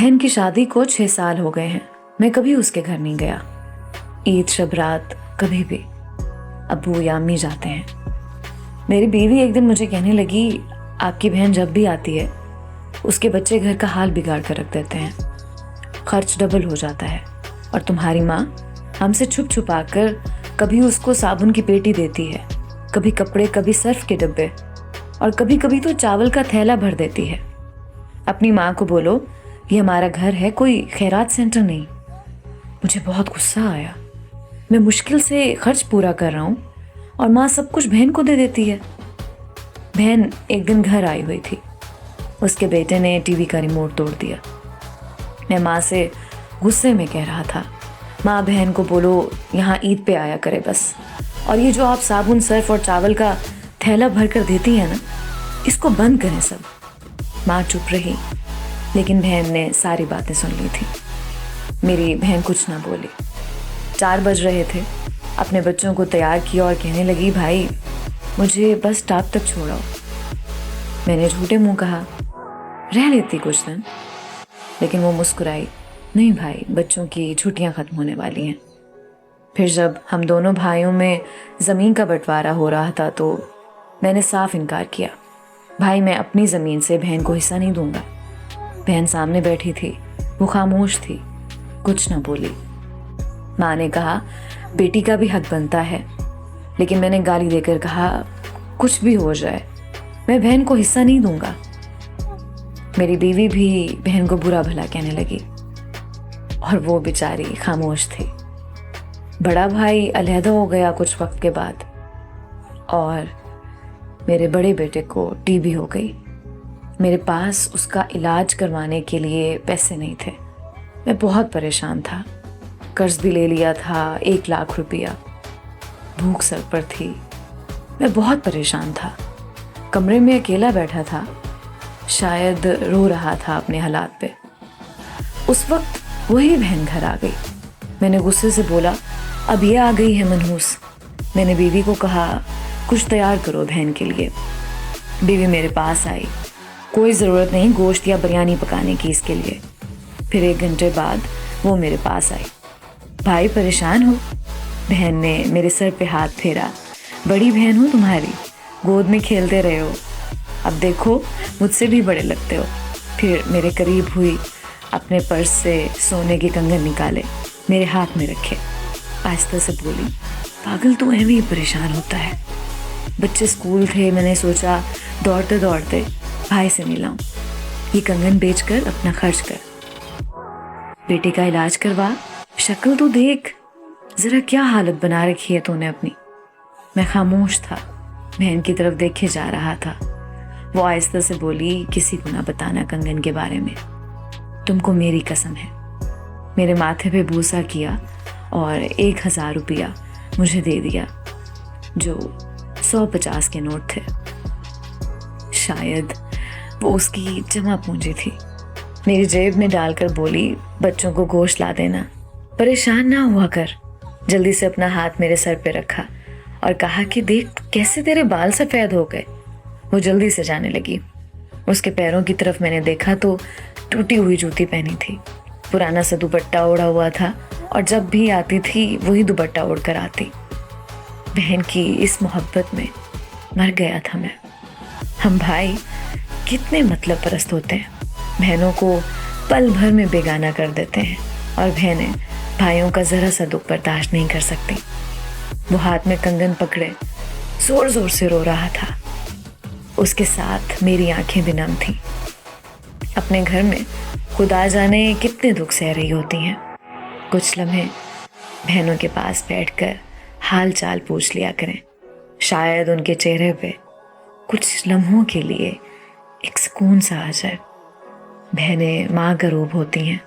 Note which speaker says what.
Speaker 1: बहन की शादी को 6 साल हो गए हैं। मैं कभी उसके घर नहीं गया। ईद शब रात कभी भी अब्बू या अम्मी जाते हैं। मेरी बीवी एक दिन मुझे कहने लगी, आपकी बहन जब भी आती है उसके बच्चे घर का हाल बिगाड़ कर रख देते हैं, खर्च डबल हो जाता है। और तुम्हारी माँ हमसे छुप छुपा कर कभी उसको साबुन की पेटी देती है, कभी कपड़े, कभी सर्फ के डब्बे, और कभी कभी तो चावल का थैला भर देती है। अपनी माँ को बोलो ये हमारा घर है, कोई खैरात सेंटर नहीं। मुझे बहुत गुस्सा आया। मैं मुश्किल से खर्च पूरा कर रहा हूँ और माँ सब कुछ बहन को दे देती है। बहन एक दिन घर आई हुई थी। उसके बेटे ने टीवी का रिमोट तोड़ दिया। मैं माँ से गुस्से में कह रहा था, माँ बहन को बोलो यहाँ ईद पे आया करे बस, और ये जो आप साबुन, सर्फ और चावल का थैला भर कर देती है ना, इसको बंद करें सब। माँ चुप रही, लेकिन बहन ने सारी बातें सुन ली थी। मेरी बहन कुछ ना बोली। 4 बज रहे थे। अपने बच्चों को तैयार किया और कहने लगी, भाई मुझे बस स्टॉप तक छोड़ो। मैंने झूठे मुंह कहा, रह लेती कुछ दिन, लेकिन वो मुस्कुराई, नहीं भाई, बच्चों की छुट्टियां खत्म होने वाली हैं। फिर जब हम दोनों भाइयों में ज़मीन का बंटवारा हो रहा था तो मैंने साफ इनकार किया, भाई मैं अपनी ज़मीन से बहन को हिस्सा नहीं दूंगा। बहन सामने बैठी थी, वो खामोश थी, कुछ ना बोली। माँ ने कहा, बेटी का भी हक बनता है, लेकिन मैंने गाली देकर कहा, कुछ भी हो जाए मैं बहन को हिस्सा नहीं दूंगा। मेरी बीवी भी बहन को बुरा भला कहने लगी और वो बेचारी खामोश थी। बड़ा भाई अलहदा हो गया कुछ वक्त के बाद और मेरे बड़े बेटे को टीबी हो गई। मेरे पास उसका इलाज करवाने के लिए पैसे नहीं थे। मैं बहुत परेशान था। कर्ज भी ले लिया था 1 लाख रुपया। भूख सर पर थी। मैं बहुत परेशान था। कमरे में अकेला बैठा था, शायद रो रहा था अपने हालात पे। उस वक्त वही बहन घर आ गई। मैंने गुस्से से बोला, अब ये आ गई है मनहूस। मैंने बीवी को कहा, कुछ तैयार करो बहन के लिए। बीवी मेरे पास आई, कोई ज़रूरत नहीं गोश्त या बिरयानी पकाने की इसके लिए। फिर 1 घंटे बाद वो मेरे पास आई, भाई परेशान हो? बहन ने मेरे सर पे हाथ फेरा, बड़ी बहन हूँ तुम्हारी, गोद में खेलते रहे हो, अब देखो मुझसे भी बड़े लगते हो। फिर मेरे करीब हुई, अपने पर्स से सोने के कंगन निकाले, मेरे हाथ में रखे, आहिस्ता से बोली, पागल तू ऐਵੇਂ ही परेशान होता है। बच्चे स्कूल थे, मैंने सोचा दौड़ते दौड़ते भाई से मिलाऊं, ये कंगन बेचकर अपना खर्च कर, बेटे का इलाज करवा, शक्ल तो देख, जरा क्या हालत बना रखी है तूने अपनी। मैं खामोश था, बहन की तरफ देखे जा रहा था। वो आहिस्ता से बोली, किसी को ना बताना कंगन के बारे में, तुमको मेरी कसम है। मेरे माथे पे बूसा किया और 1000 रुपया मुझे दे दिया, जो 150 के नोट थे। शायद वो उसकी जमा पूंजी थी। मेरी जेब में डालकर बोली, बच्चों को गोश्त ला देना, परेशान ना हुआ कर। जल्दी से अपना हाथ मेरे सर पे रखा और कहा कि देख कैसे तेरे बाल सफ़ेद हो गए। वो जल्दी से जाने लगी। उसके पैरों की तरफ मैंने देखा तो टूटी हुई जूती पहनी थी, पुराना सा दुपट्टा ओढ़ा हुआ था और जब भी आती थी वही दुपट्टा ओढ़ कर आती। बहन की इस मोहब्बत में मर गया था मैं। हम भाई कितने मतलब परस्त होते हैं, बहनों को पल भर में बेगाना कर देते हैं और बहनें भाइयों का ज़रा सा दुख बर्दाश्त नहीं कर सकती। वो हाथ में कंगन पकड़े ज़ोर ज़ोर से रो रहा था। उसके साथ मेरी आंखें भी नम थीं। अपने घर में खुदा जाने कितने दुख सह रही होती हैं। कुछ लम्हे बहनों के पास बैठकर हाल चाल पूछ लिया करें, शायद उनके चेहरे पे कुछ लम्हों के लिए एक सुकून सा आ जाए। बहनें माँ का रूप होती हैं।